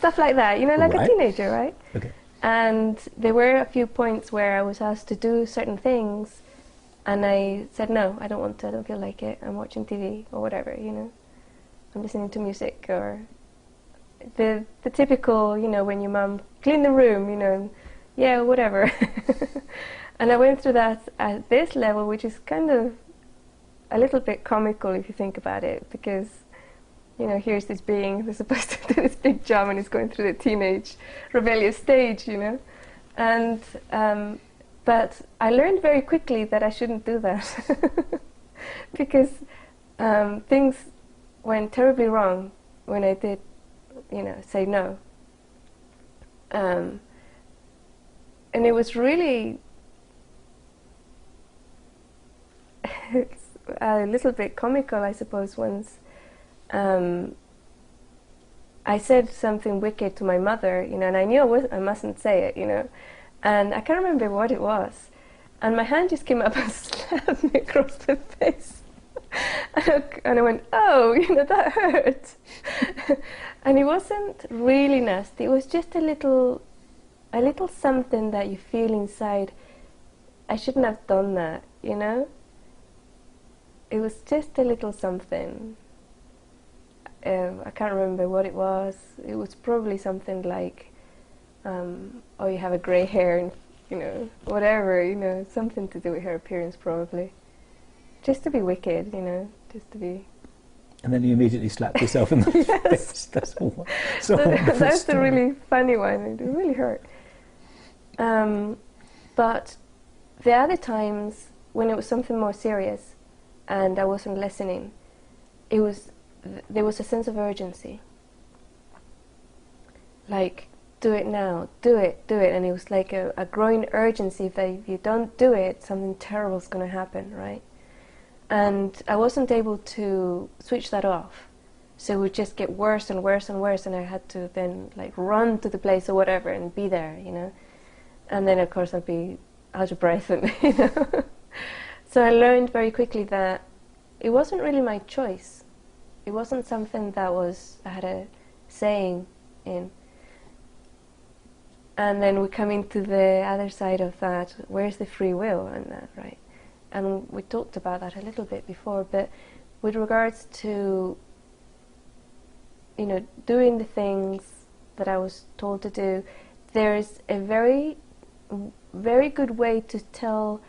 stuff like that, you know, like a teenager, right? Okay. And there were a few points where I was asked to do certain things, and I said, no, I don't want to, I don't feel like it, I'm watching TV or whatever, you know. I'm listening to music, or the typical, you know, when your mum clean the room, you know, yeah, whatever. And I went through that at this level, which is kind of a little bit comical if you think about it, because, you know, here's this being who's supposed to do this big job and is going through the teenage rebellious stage, you know. And but I learned very quickly that I shouldn't do that because things went terribly wrong when I did, you know, say no. And it was really it's a little bit comical, I suppose. Once I said something wicked to my mother, you know, and I knew I mustn't say it, you know, and I can't remember what it was, and my hand just came up and slapped me across the face. And I went, oh, you know, that hurt. And it wasn't really nasty. It was just a little something that you feel inside. I shouldn't have done that, you know. It was just a little something. I can't remember what it was. It was probably something like, oh, you have a grey hair, and, you know, whatever, you know, something to do with her appearance probably. Just to be wicked, you know, just to be... And then you immediately slapped yourself in the face. That's all. That's the really funny one. It really hurt. But the other times, when it was something more serious and I wasn't listening, there was a sense of urgency. Like, do it now, do it. And it was like a growing urgency that if you don't do it, something terrible is going to happen, right? And I wasn't able to switch that off. So it would just get worse and worse and worse, and I had to then like run to the place or whatever and be there, you know. And then of course I'd be out of breath, and you know. So I learned very quickly that it wasn't really my choice. It wasn't something that I had a saying in. And then we come into the other side of that. Where's the free will in that, right? And we talked about that a little bit before, but with regards to, you know, doing the things that I was told to do, there's a very, very good way to tell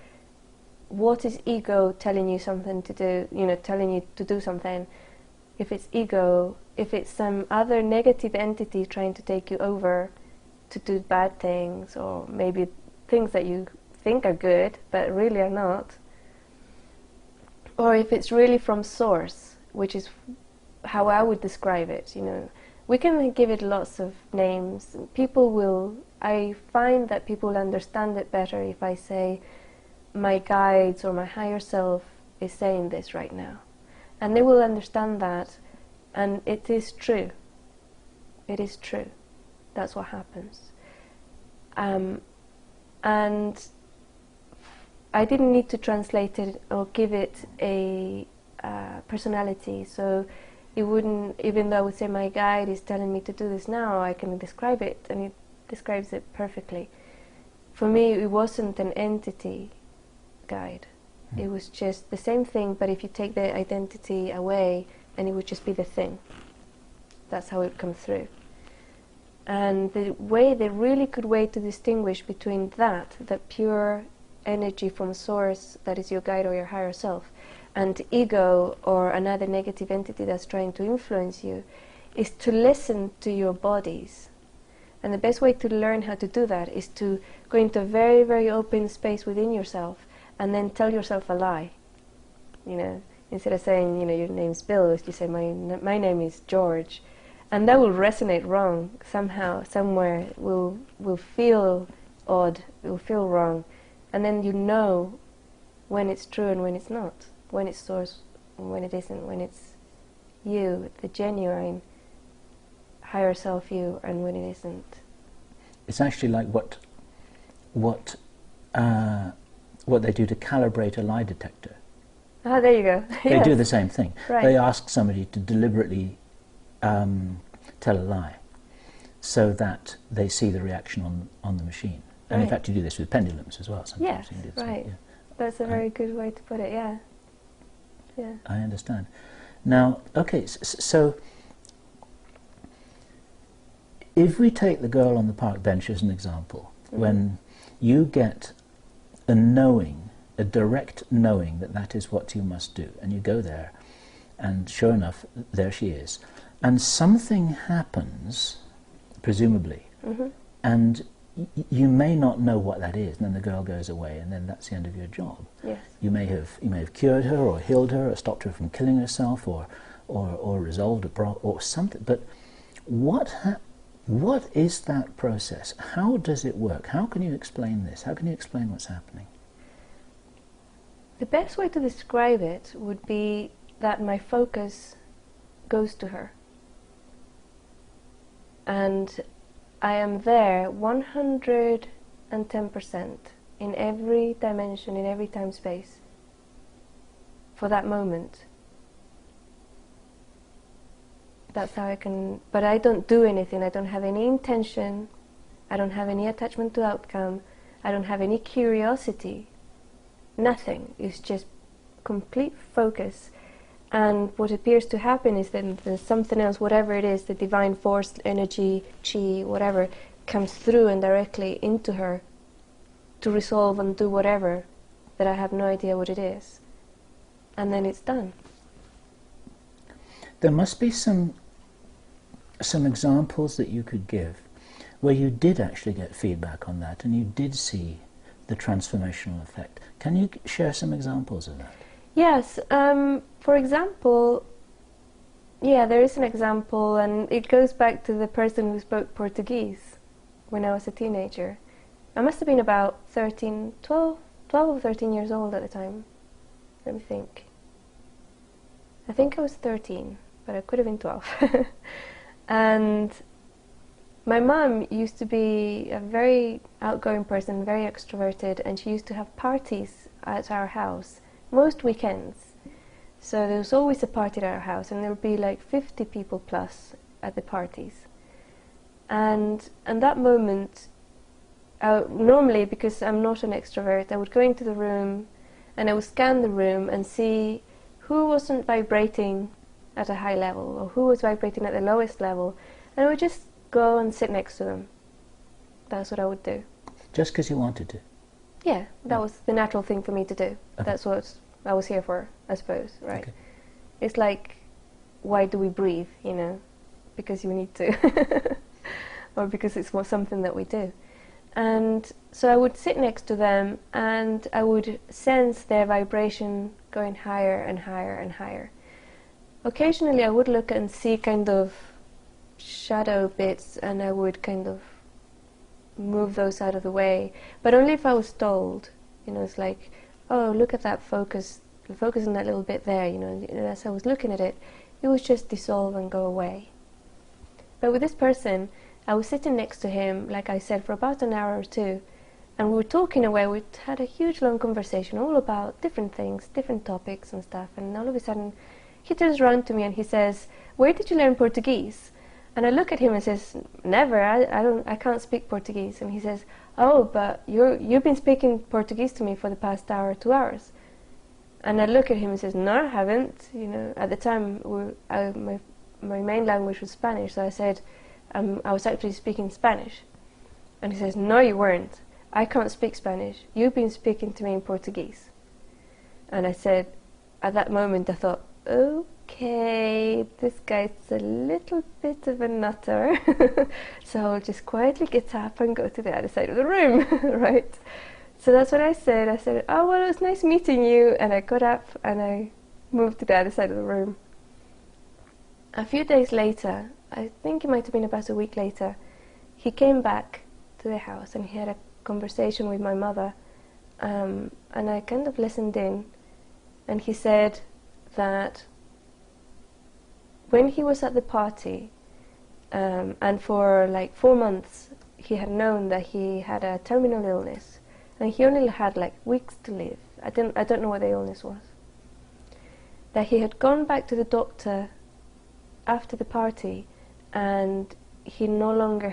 what is ego telling you something to do, you know, telling you to do something. If it's ego, if it's some other negative entity trying to take you over to do bad things, or maybe things that you think are good but really are not. Or if it's really from source, which is how I would describe it, you know. We can give it lots of names. I find that people understand it better if I say, my guides or my higher self is saying this right now. And they will understand that, and it is true. It is true. That's what happens. And I didn't need to translate it or give it a personality, so it wouldn't, even though I would say my guide is telling me to do this now, I can describe it, and it describes it perfectly. For me, it wasn't an entity guide. It was just the same thing, but if you take the identity away, and it would just be the thing. That's how it would come through. And the really good way to distinguish between that pure energy from source that is your guide or your higher self, and ego or another negative entity that's trying to influence you, is to listen to your bodies. And the best way to learn how to do that is to go into a very, very open space within yourself and then tell yourself a lie. You know, instead of saying, you know, your name's Bill, you say my name is George. And that will resonate wrong somehow, somewhere. Will feel odd, it will feel wrong. And then you know when it's true and when it's not, when it's source and when it isn't, when it's you, the genuine higher self you, and when it isn't. It's actually like what they do to calibrate a lie detector. Ah, there you go. They do the same thing. Right. They ask somebody to deliberately tell a lie. so that they see the reaction on the machine. And in Right. fact, you do this with pendulums as well. Sometimes Yes, you can do this, right. yeah. That's a very good way to put it, yeah. Yeah. I understand. Now, okay, so if we take the girl on the park bench as an example, when you get a knowing, a direct knowing that that is what you must do, and you go there, and sure enough, there she is, and something happens, presumably, and you may not know what that is, and then the girl goes away, and then that's the end of your job. Yes. You may have cured her, or healed her, or stopped her from killing herself, or resolved a problem, or something. But what is that process? How does it work? How can you explain this? How can you explain what's happening? The best way to describe it would be that my focus goes to her. And I am there 110% in every dimension, in every time space, for that moment. That's how I can, but I don't do anything. I don't have any intention. I don't have any attachment to outcome. I don't have any curiosity. Nothing. It's just complete focus. And what appears to happen is that there's something else, whatever it is, the divine force, energy, chi, whatever, comes through and directly into her to resolve and do whatever that I have no idea what it is. And then it's done. There must be some examples that you could give where you did actually get feedback on that and you did see the transformational effect. Can you share some examples of that? Yes. For example, yeah, there is an example, and it goes back to the person who spoke Portuguese when I was a teenager. I must have been about 12 or 13 years old at the time. Let me think. I think I was 13, but I could have been 12. And my mum used to be a very outgoing person, very extroverted, and she used to have parties at our house most weekends. So there was always a party at our house, and there would be like 50 people plus at the parties. And that moment, normally, because I'm not an extrovert, I would go into the room and I would scan the room and see who wasn't vibrating at a high level or who was vibrating at the lowest level, and I would just go and sit next to them. That's what I would do. Just because you wanted to? Yeah, that was the natural thing for me to do. Okay. That's what I was here for, I suppose, right? Okay. It's like, why do we breathe, you know? Because you need to. Or because it's something that we do. And so I would sit next to them and I would sense their vibration going higher and higher and higher. Occasionally I would look and see kind of shadow bits, and I would kind of move those out of the way, but only if I was told. You know, it's like, oh, look at that focus on that little bit there, you know, and as I was looking at it, it would just dissolve and go away. But with this person, I was sitting next to him, like I said, for about an hour or two, and we were talking away. We had a huge long conversation all about different things, different topics and stuff, and all of a sudden he turns around to me and he says, "Where did you learn Portuguese?" And I look at him and says, "Never, I can't speak Portuguese." And he says, "Oh, but you've been speaking Portuguese to me for the past hour, 2 hours." And I look at him and says, "No, I haven't." You know, at the time my main language was Spanish, so I said, I was actually speaking Spanish. And he says, "No, you weren't. I can't speak Spanish. You've been speaking to me in Portuguese." And I said, at that moment I thought, okay, this guy's a little bit of a nutter. So I'll just quietly get up and go to the other side of the room, right? So that's what I said. I said, "Oh, well, it was nice meeting you." And I got up and I moved to the other side of the room. A few days later, I think it might have been about a week later, he came back to the house and he had a conversation with my mother. And I kind of listened in, and he said that when he was at the party, and for like 4 months he had known that he had a terminal illness, and he only had like weeks to live. I don't know what the illness was. That he had gone back to the doctor after the party, and he no longer